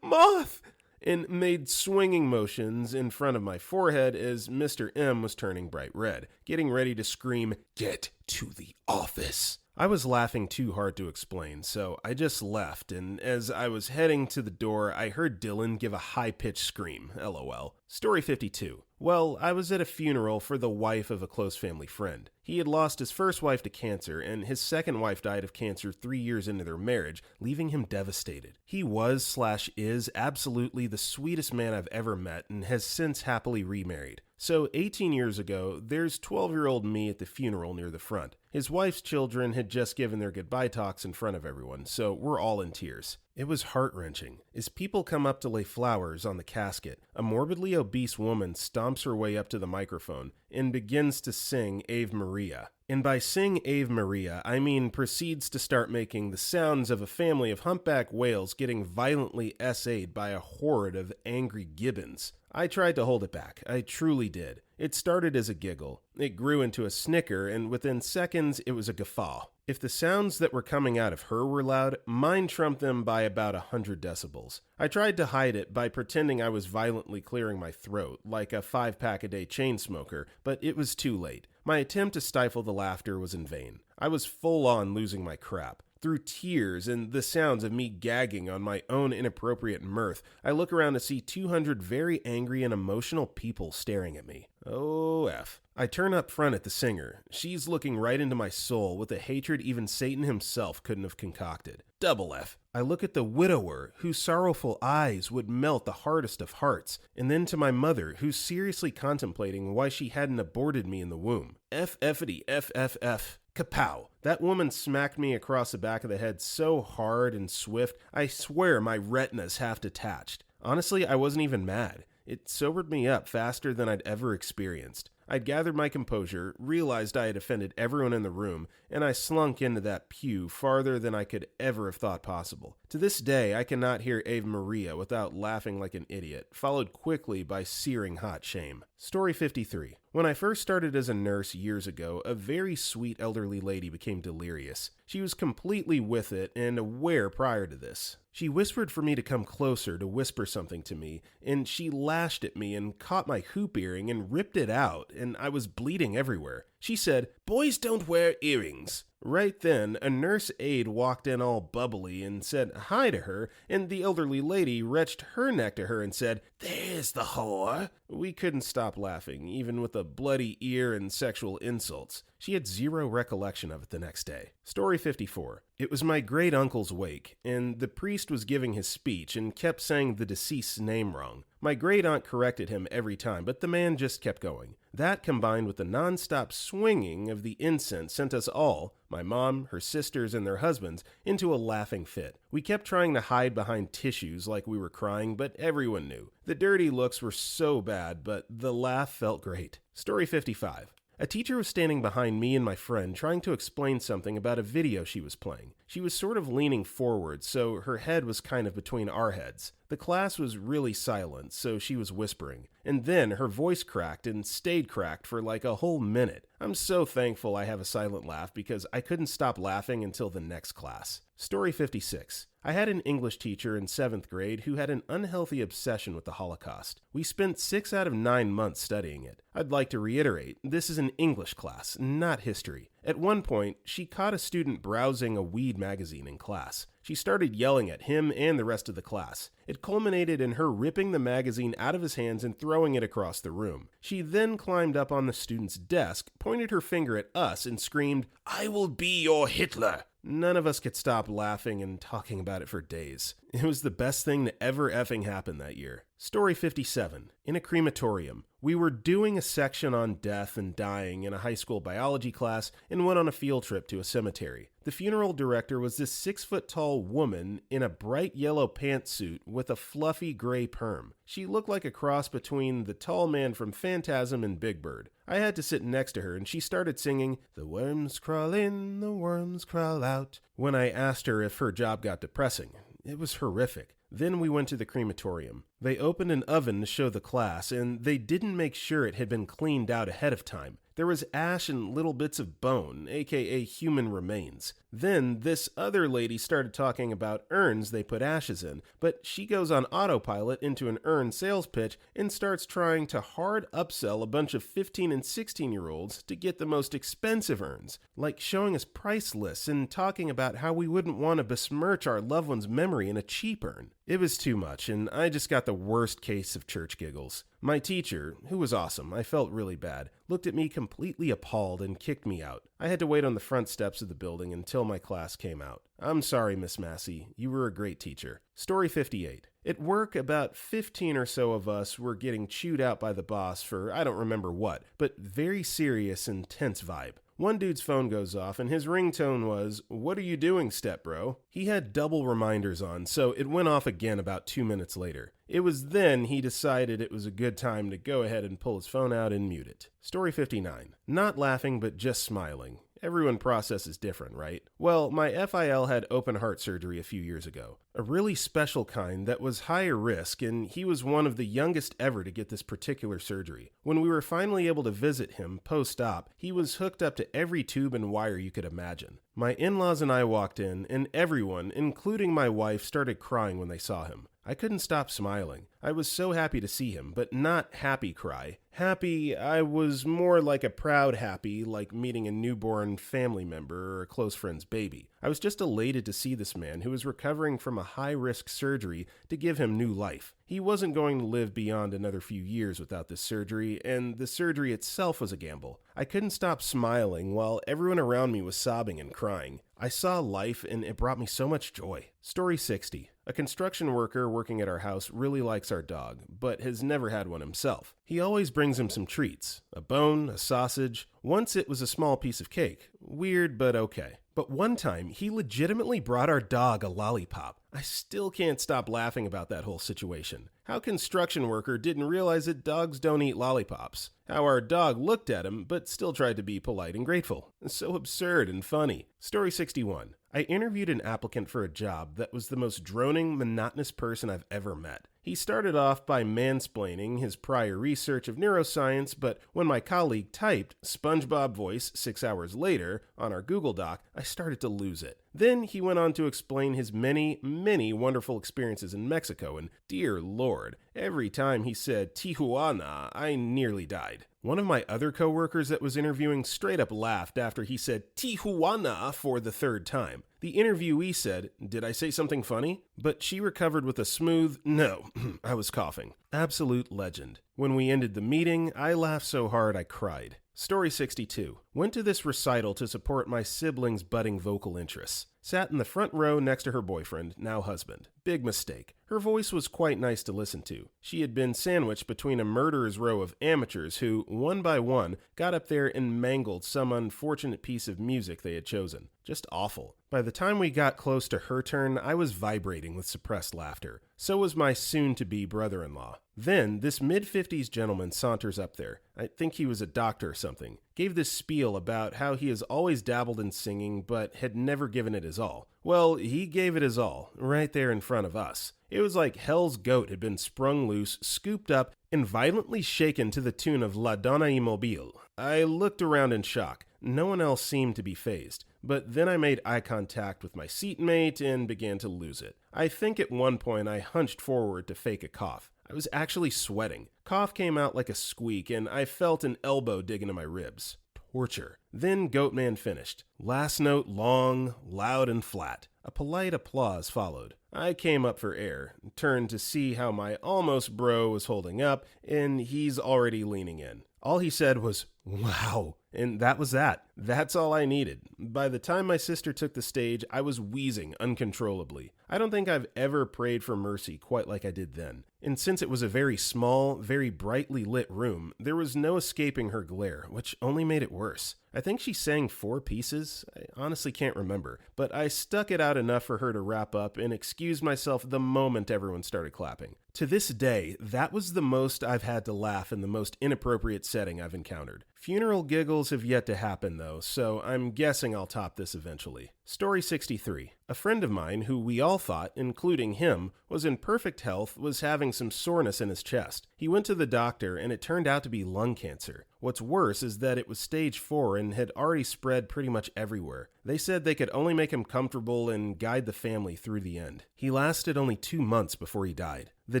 moth!" and made swinging motions in front of my forehead as Mr. M was turning bright red, getting ready to scream, "Get to the office!" I was laughing too hard to explain, so I just left, and as I was heading to the door, I heard Dylan give a high-pitched scream, LOL. Story 52. Well, I was at a funeral for the wife of a close family friend. He had lost his first wife to cancer, and his second wife died of cancer 3 years into their marriage, leaving him devastated. He was/is absolutely the sweetest man I've ever met and has since happily remarried. So 18 years ago, there's 12-year-old me at the funeral near the front. His wife's children had just given their goodbye talks in front of everyone, so we're all in tears. It was heart-wrenching. As people come up to lay flowers on the casket, a morbidly obese woman stomps her way up to the microphone and begins to sing Ave Maria. And by sing Ave Maria, I mean proceeds to start making the sounds of a family of humpback whales getting violently essayed by a horde of angry gibbons. I tried to hold it back. I truly did. It started as a giggle. It grew into a snicker, and within seconds, it was a guffaw. If the sounds that were coming out of her were loud, mine trumped them by about 100 decibels. I tried to hide it by pretending I was violently clearing my throat, like a 5-pack-a-day chain smoker, but it was too late. My attempt to stifle the laughter was in vain. I was full-on losing my crap. Through tears and the sounds of me gagging on my own inappropriate mirth, I look around to see 200 very angry and emotional people staring at me. Oh, F. I turn up front at the singer. She's looking right into my soul with a hatred even Satan himself couldn't have concocted. Double F. I look at the widower, whose sorrowful eyes would melt the hardest of hearts, and then to my mother, who's seriously contemplating why she hadn't aborted me in the womb. F-F-ity, F-F-F. Kapow! That woman smacked me across the back of the head so hard and swift, I swear my retinas half detached. Honestly, I wasn't even mad. It sobered me up faster than I'd ever experienced. I'd gathered my composure, realized I had offended everyone in the room, and I slunk into that pew farther than I could ever have thought possible. To this day, I cannot hear Ave Maria without laughing like an idiot, followed quickly by searing hot shame. Story 53. When I first started as a nurse years ago, a very sweet elderly lady became delirious. She was completely with it and aware prior to this. She whispered for me to come closer to whisper something to me, and she lashed at me and caught my hoop earring and ripped it out, and I was bleeding everywhere. She said, "Boys don't wear earrings." Right then, a nurse aide walked in all bubbly and said hi to her, and the elderly lady retched her neck to her and said, "There's the whore." We couldn't stop laughing, even with a bloody ear and sexual insults. She had zero recollection of it the next day. Story 54. It was my great uncle's wake, and the priest was giving his speech and kept saying the deceased's name wrong. My great aunt corrected him every time, but the man just kept going. That, combined with the non-stop swinging of the incense, sent us all, my mom, her sisters, and their husbands, into a laughing fit. We kept trying to hide behind tissues like we were crying, but everyone knew. The dirty looks were so bad, but the laugh felt great. Story 55. A teacher was standing behind me and my friend trying to explain something about a video she was playing. She was sort of leaning forward, so her head was kind of between our heads. The class was really silent, so she was whispering. And then her voice cracked and stayed cracked for like a whole minute. I'm so thankful I have a silent laugh because I couldn't stop laughing until the next class. Story 56. I had an English teacher in 7th grade who had an unhealthy obsession with the Holocaust. We spent 6 out of 9 months studying it. I'd like to reiterate, this is an English class, not history. At one point, she caught a student browsing a weed magazine in class. She started yelling at him and the rest of the class. It culminated in her ripping the magazine out of his hands and throwing it across the room. She then climbed up on the student's desk, pointed her finger at us, and screamed, "I will be your Hitler!" None of us could stop laughing and talking about it for days. It was the best thing to ever effing happen that year. Story 57. In a crematorium. We were doing a section on death and dying in a high school biology class and went on a field trip to a cemetery. The funeral director was this 6-foot-tall woman in a bright yellow pantsuit with a fluffy gray perm. She looked like a cross between the tall man from Phantasm and Big Bird. I had to sit next to her and she started singing, "The worms crawl in, the worms crawl out," when I asked her if her job got depressing. It was horrific. Then we went to the crematorium. They opened an oven to show the class, and they didn't make sure it had been cleaned out ahead of time. There was ash and little bits of bone, aka human remains. Then this other lady started talking about urns they put ashes in, but she goes on autopilot into an urn sales pitch and starts trying to hard upsell a bunch of 15 and 16-year-olds to get the most expensive urns, like showing us price lists and talking about how we wouldn't want to besmirch our loved one's memory in a cheap urn. It was too much, and I just got the worst case of church giggles. My teacher, who was awesome, I felt really bad, looked at me completely appalled and kicked me out. I had to wait on the front steps of the building until my class came out. I'm sorry, Miss Massey. You were a great teacher. Story 58. At work, about 15 or so of us were getting chewed out by the boss for I don't remember what, but very serious and tense vibe. One dude's phone goes off and his ringtone was, "What are you doing, step bro?" He had double reminders on, so it went off again about 2 minutes later. It was then he decided it was a good time to go ahead and pull his phone out and mute it. Story 59. Not laughing, but just smiling. Everyone processes different, right? Well, my FIL had open heart surgery a few years ago. A really special kind that was higher risk, and he was one of the youngest ever to get this particular surgery. When we were finally able to visit him post-op, he was hooked up to every tube and wire you could imagine. My in-laws and I walked in, and everyone, including my wife, started crying when they saw him. I couldn't stop smiling. I was so happy to see him, but not happy cry. Happy, I was more like a proud happy, like meeting a newborn family member or a close friend's baby. I was just elated to see this man who was recovering from a high-risk surgery to give him new life. He wasn't going to live beyond another few years without this surgery, and the surgery itself was a gamble. I couldn't stop smiling while everyone around me was sobbing and crying. I saw life, and it brought me so much joy. Story 60. A construction worker working at our house really likes our dog, but has never had one himself. He always brings him some treats. A bone, a sausage. Once it was a small piece of cake. Weird, but okay. But one time, he legitimately brought our dog a lollipop. I still can't stop laughing about that whole situation. How construction worker didn't realize that dogs don't eat lollipops. How our dog looked at him, but still tried to be polite and grateful. So absurd and funny. Story 61. I interviewed an applicant for a job that was the most droning, monotonous person I've ever met. He started off by mansplaining his prior research of neuroscience, but when my colleague typed SpongeBob voice 6 hours later on our Google Doc, I started to lose it. Then he went on to explain his many wonderful experiences in Mexico, and dear Lord, Every time he said Tijuana, I nearly died. One of my other coworkers that was interviewing straight up laughed after he said Tijuana for the third time. The interviewee said, "Did I say something funny?" But she recovered with a smooth, "No, I was coughing." Absolute legend. When we ended the meeting, I laughed so hard I cried. Story 62. Went to this recital to support my sibling's budding vocal interests. Sat in the front row next to her boyfriend, now husband. Big mistake. Her voice was quite nice to listen to. She had been sandwiched between a murderer's row of amateurs who, one by one, got up there and mangled some unfortunate piece of music they had chosen. Just awful. By the time we got close to her turn, I was vibrating with suppressed laughter. So was my soon-to-be brother-in-law. Then, this mid-50s gentleman saunters up there. I think he was a doctor or something. Gave this spiel about how he has always dabbled in singing, but had never given it his all. Well, he gave it his all, right there in front of us. It was like hell's goat had been sprung loose, scooped up, and violently shaken to the tune of La Donna Immobile. I looked around in shock. No one else seemed to be fazed. But then I made eye contact with my seatmate and began to lose it. I think at one point I hunched forward to fake a cough. I was actually sweating. Cough came out like a squeak, and I felt an elbow dig into my ribs. Torture. Then Goatman finished. Last note long, loud, and flat. A polite applause followed. I came up for air, turned to see how my almost bro was holding up, and he's already leaning in. All he said was, "Wow." And that was that. That's all I needed. By the time my sister took the stage, I was wheezing uncontrollably. I don't think I've ever prayed for mercy quite like I did then. And since it was a very small, very brightly lit room, there was no escaping her glare, which only made it worse. I think she sang 4 pieces. I honestly can't remember, but I stuck it out enough for her to wrap up and excused myself the moment everyone started clapping. To this day, that was the most I've had to laugh in the most inappropriate setting I've encountered. Funeral giggles have yet to happen though, so I'm guessing I'll top this eventually. Story 63. A friend of mine who we all thought, including him, was in perfect health was having some soreness in his chest. He went to the doctor and it turned out to be lung cancer. What's worse is that it was stage 4 and had already spread pretty much everywhere. They said they could only make him comfortable and guide the family through the end. He lasted only 2 months before he died. The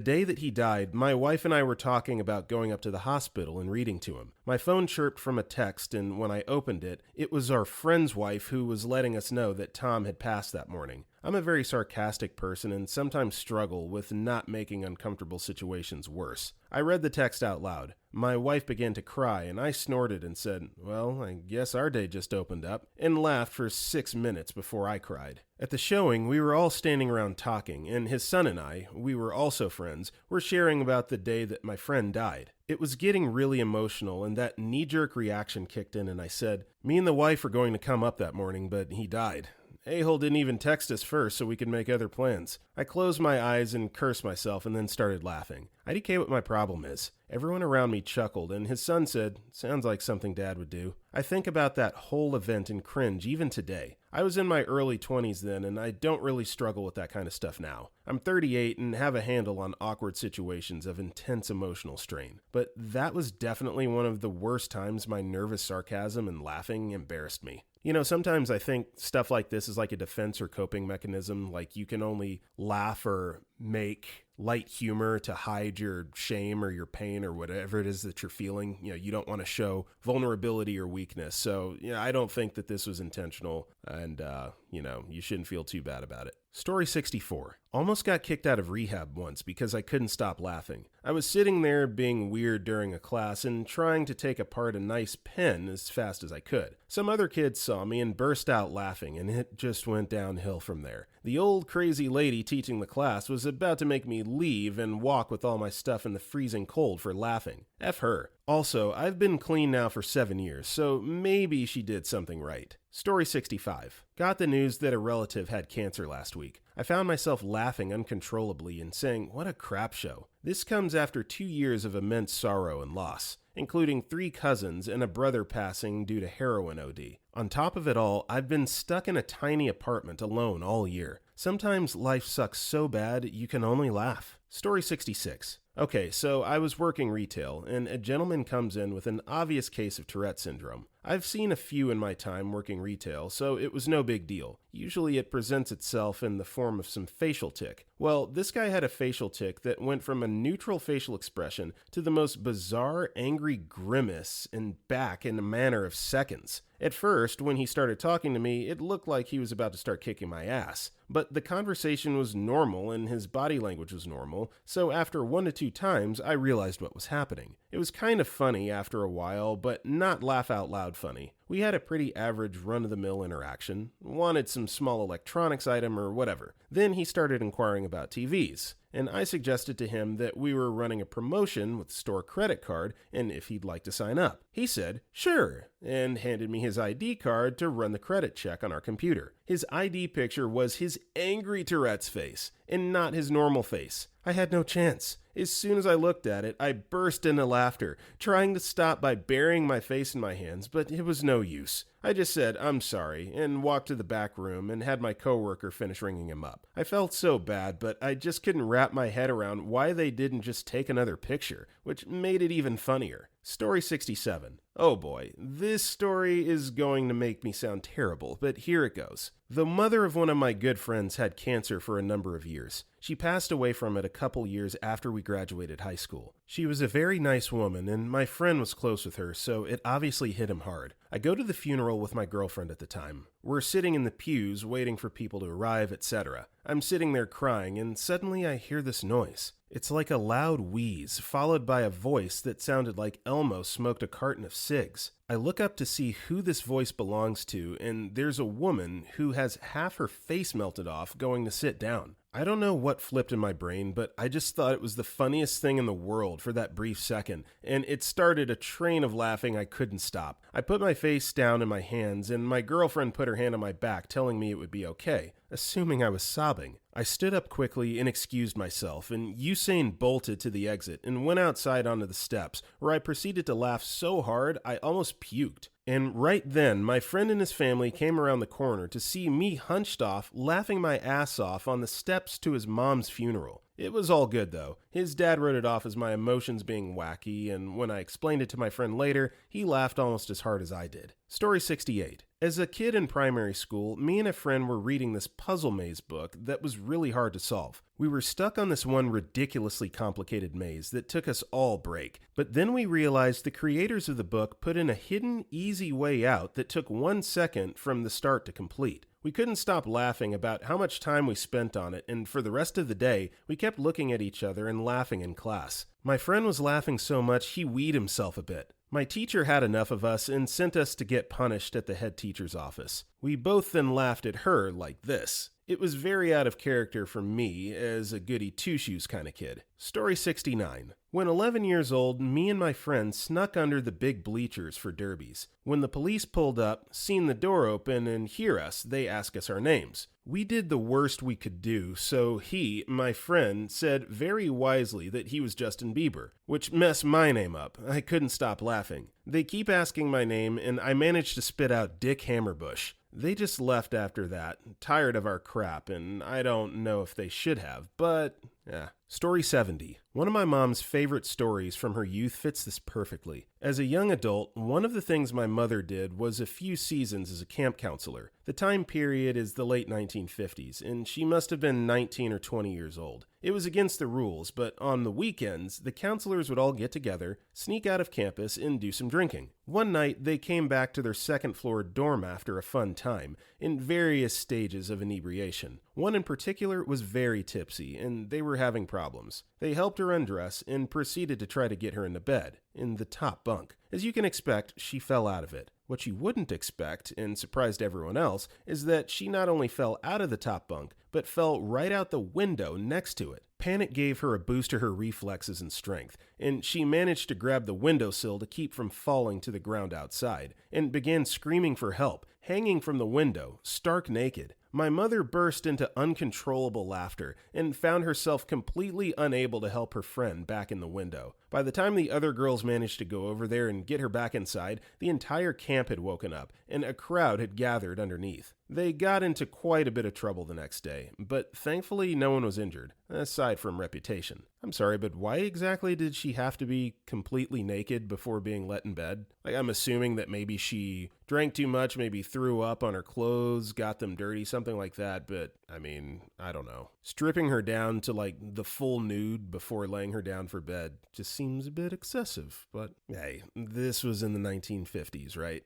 day that he died, my wife and I were talking about going up to the hospital and reading to him. My phone chirped from a text, and when I opened it, it was our friend's wife who was letting us know that Tom had passed that morning. I'm a very sarcastic person and sometimes struggle with not making uncomfortable situations worse. I read the text out loud. My wife began to cry, and I snorted and said, "Well, I guess our day just opened up," and laughed for 6 minutes before I cried. At the showing, we were all standing around talking, and his son and I, we were also friends, were sharing about the day that my friend died. It was getting really emotional, and that knee-jerk reaction kicked in, and I said, "Me and the wife were going to come up that morning, but he died. A-hole didn't even text us first so we could make other plans." I closed my eyes and cursed myself and then started laughing. IDK what my problem is. Everyone around me chuckled, and his son said, "Sounds like something Dad would do." I think about that whole event and cringe even today. I was in my early 20s then, and I don't really struggle with that kind of stuff now. I'm 38 and have a handle on awkward situations of intense emotional strain. But that was definitely one of the worst times my nervous sarcasm and laughing embarrassed me. You know, sometimes I think stuff like this is like a defense or coping mechanism, like you can only laugh or make light humor to hide your shame or your pain or whatever it is that you're feeling. You know, you don't want to show vulnerability or weakness. So, I don't think that this was intentional, and, you shouldn't feel too bad about it. Story 64. Almost got kicked out of rehab once because I couldn't stop laughing. I was sitting there being weird during a class and trying to take apart a nice pen as fast as I could. Some other kids saw me and burst out laughing, and it just went downhill from there. The old crazy lady teaching the class was about to make me leave and walk with all my stuff in the freezing cold for laughing. F her. Also, I've been clean now for 7 years, so maybe she did something right. Story 65. Got the news that a relative had cancer last week. I found myself laughing uncontrollably and saying, "What a crap show." This comes after 2 years of immense sorrow and loss, including 3 cousins and a brother passing due to heroin OD. On top of it all, I've been stuck in a tiny apartment alone all year. Sometimes life sucks so bad you can only laugh. Story 66. Okay, so I was working retail, and a gentleman comes in with an obvious case of Tourette syndrome. I've seen a few in my time working retail, so it was no big deal. Usually it presents itself in the form of some facial tic. Well, this guy had a facial tic that went from a neutral facial expression to the most bizarre, angry grimace and back in a matter of seconds. At first, when he started talking to me, it looked like he was about to start kicking my ass. But the conversation was normal and his body language was normal, so after 1 to 2 times, I realized what was happening. It was kind of funny after a while, but not laugh out loud funny. We had a pretty average run-of-the-mill interaction, wanted some small electronics item or whatever. Then he started inquiring about TVs, and I suggested to him that we were running a promotion with store credit card and if he'd like to sign up. He said, sure, and handed me his ID card to run the credit check on our computer. His ID picture was his angry Tourette's face, and not his normal face. I had no chance. As soon as I looked at it, I burst into laughter, trying to stop by burying my face in my hands, but it was no use. I just said, I'm sorry, and walked to the back room and had my coworker finish ringing him up. I felt so bad, but I just couldn't wrap my head around why they didn't just take another picture, which made it even funnier. Story 67. Oh boy, this story is going to make me sound terrible, but here it goes. The mother of one of my good friends had cancer for a number of years. She passed away from it a couple years after we graduated high school. She was a very nice woman, and my friend was close with her, so it obviously hit him hard. I go to the funeral with my girlfriend at the time. We're sitting in the pews waiting for people to arrive, etc. I'm sitting there crying, and suddenly I hear this noise. It's like a loud wheeze, followed by a voice that sounded like Elmo smoked a carton of cigs. I look up to see who this voice belongs to, and there's a woman who has half her face melted off going to sit down. I don't know what flipped in my brain, but I just thought it was the funniest thing in the world for that brief second, and it started a train of laughing I couldn't stop. I put my face down in my hands, and my girlfriend put her hand on my back, telling me it would be okay, assuming I was sobbing. I stood up quickly and excused myself, and Usain bolted to the exit and went outside onto the steps, where I proceeded to laugh so hard I almost puked. And right then, my friend and his family came around the corner to see me hunched off, laughing my ass off on the steps to his mom's funeral. It was all good though. His dad wrote it off as my emotions being wacky, and when I explained it to my friend later, he laughed almost as hard as I did. Story 68. As a kid in primary school, me and a friend were reading this puzzle maze book that was really hard to solve. We were stuck on this one ridiculously complicated maze that took us all break, but then we realized the creators of the book put in a hidden, easy way out that took 1 second from the start to complete. We couldn't stop laughing about how much time we spent on it, and for the rest of the day, we kept looking at each other and laughing in class. My friend was laughing so much he weed himself a bit. My teacher had enough of us and sent us to get punished at the head teacher's office. We both then laughed at her like this. It was very out of character for me as a goody two-shoes kind of kid. Story 69. When 11 years old, me and my friend snuck under the big bleachers for derbies. When the police pulled up, seen the door open and hear us, they ask us our names. We did the worst we could do, so he, my friend, said very wisely that he was Justin Bieber, which messed my name up. I couldn't stop laughing. They keep asking my name, and I managed to spit out Dick Hammerbush. They just left after that, tired of our crap, and I don't know if they should have, but yeah. Story 70. One of my mom's favorite stories from her youth fits this perfectly. As a young adult, one of the things my mother did was a few seasons as a camp counselor. The time period is the late 1950s, and she must have been 19 or 20 years old. It was against the rules, but on the weekends, the counselors would all get together, sneak out of campus, and do some drinking. One night, they came back to their second-floor dorm after a fun time, in various stages of inebriation. One in particular was very tipsy, and they were having problems. They helped her undress and proceeded to try to get her into bed, in the top bunk. As you can expect, she fell out of it. What you wouldn't expect, and surprised everyone else, is that she not only fell out of the top bunk, but fell right out the window next to it. Panic gave her a boost to her reflexes and strength, and she managed to grab the windowsill to keep from falling to the ground outside, and began screaming for help, hanging from the window, stark naked. My mother burst into uncontrollable laughter and found herself completely unable to help her friend back in the window. By the time the other girls managed to go over there and get her back inside, the entire camp had woken up and a crowd had gathered underneath. They got into quite a bit of trouble the next day, but thankfully no one was injured, aside from reputation. I'm sorry, but why exactly did she have to be completely naked before being let in bed? Like, I'm assuming that maybe she drank too much, maybe threw up on her clothes, got them dirty, something like that, but I mean, I don't know. Stripping her down to like the full nude before laying her down for bed just seems a bit excessive, but hey, this was in the 1950s, right?